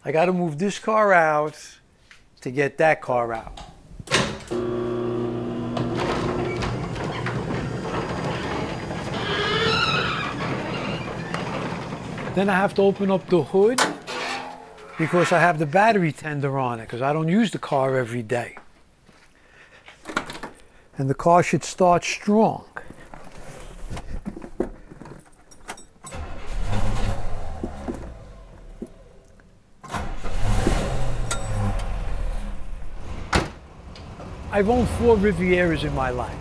I got to move this car out to get that car out. Then I have to open up the hood because I have the battery tender on it because I don't use the car every day. And the car should start strong. I've owned 4 Rivieras in my life.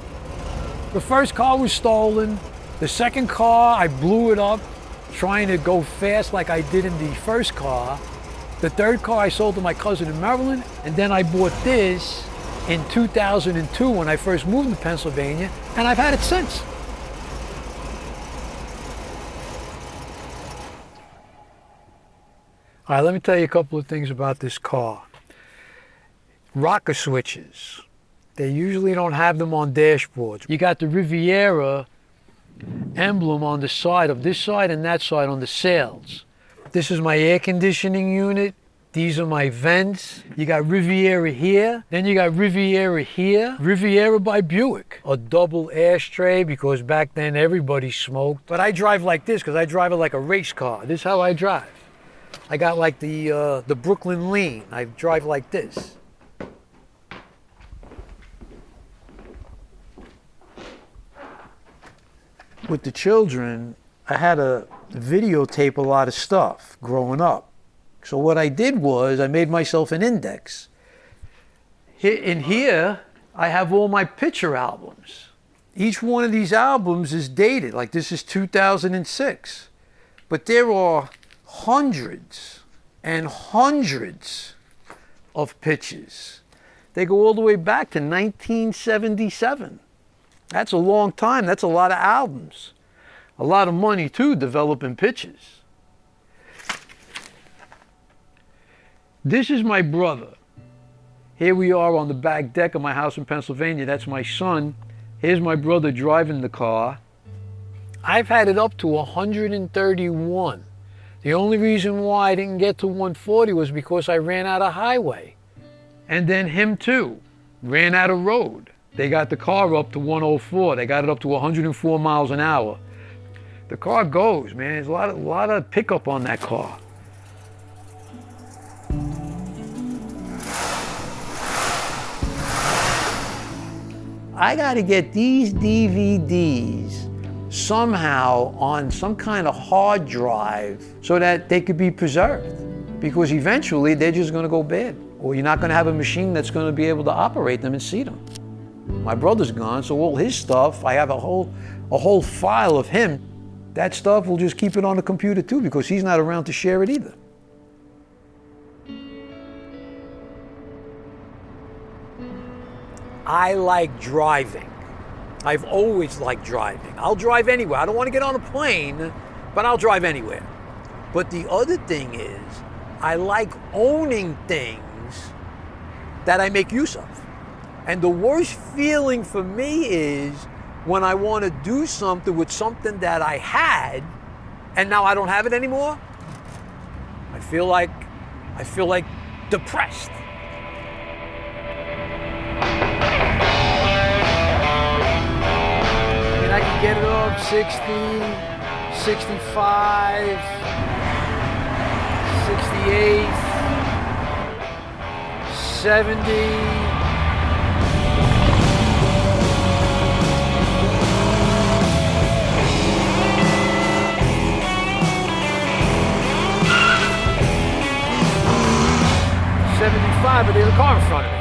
The first car was stolen. The second car, I blew it up trying to go fast like I did in the first car. The third car I sold to my cousin in Maryland, and then I bought this in 2002 when I first moved to Pennsylvania, and I've had it since. All right, let me tell you a couple of things about this car. Rocker switches. They usually don't have them on dashboards. You got the Riviera emblem on the side of this side and that side on the sails. This is my air conditioning unit. These are my vents. You got Riviera here. Then you got Riviera here. Riviera by Buick. A double ashtray because back then everybody smoked. But I drive like this because I drive it like a race car. This is how I drive. I got like the Brooklyn Lean. I drive like this. With the children, I had to videotape a lot of stuff growing up. So what I did was I made myself an index. In here, I have all my picture albums. Each one of these albums is dated, like this is 2006. But there are hundreds and hundreds of pictures. They go all the way back to 1977. That's a long time. That's a lot of albums. A lot of money, too, developing pictures. This is my brother. Here we are on the back deck of my house in Pennsylvania. That's my son. Here's my brother driving the car. I've had it up to 131. The only reason why I didn't get to 140 was because I ran out of highway. And then him, too, ran out of road. They got the car up to 104. They got it up to 104 miles an hour. The car goes, man. There's a lot of pickup on that car. I got to get these DVDs somehow on some kind of hard drive so that they could be preserved. Because eventually they're just going to go bad. Or you're not going to have a machine that's going to be able to operate them and see them. My brother's gone, so all his stuff, I have a whole file of him. That stuff, we'll just keep it on the computer too, because he's not around to share it either. I like driving. I've always liked driving. I'll drive anywhere. I don't want to get on a plane, but I'll drive anywhere. But the other thing is, I like owning things that I make use of. And the worst feeling for me is when I want to do something with something that I had and now I don't have it anymore. I feel like depressed. I mean, I can get it up 60, 65, 68, 70. But there's a car in front of me,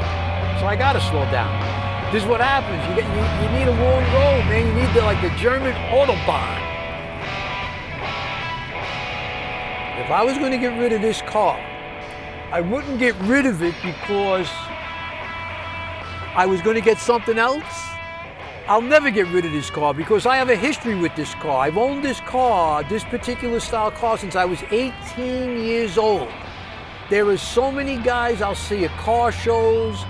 so I gotta slow down. This is what happens. You need a long road, man. You need the German Autobahn. If I was going to get rid of this car, I wouldn't get rid of it because I was going to get something else. I'll never get rid of this car because I have a history with this car. I've owned this car, this particular style car, since I was 18 years old. There are so many guys I'll see at car shows,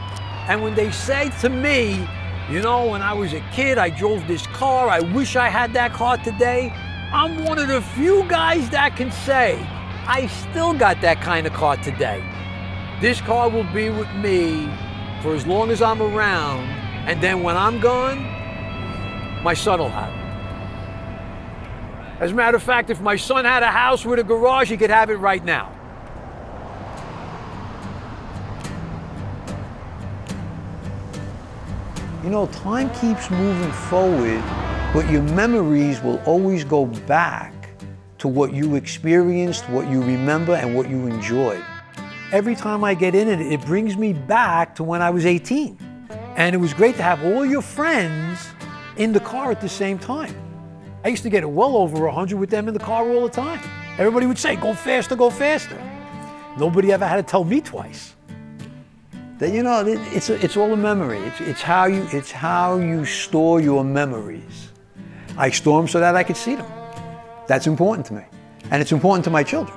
and when they say to me, you know, when I was a kid, I drove this car, I wish I had that car today, I'm one of the few guys that can say, I still got that kind of car today. This car will be with me for as long as I'm around, and then when I'm gone, my son will have it. As a matter of fact, if my son had a house with a garage, he could have it right now. You know, time keeps moving forward, but your memories will always go back to what you experienced, what you remember, and what you enjoyed. Every time I get in it, it brings me back to when I was 18. And it was great to have all your friends in the car at the same time. I used to get it well over 100 with them in the car all the time. Everybody would say, go faster, go faster. Nobody ever had to tell me twice. That, you know, it's all a memory. It's how you store your memories. I store them so that I could see them. That's important to me. And it's important to my children.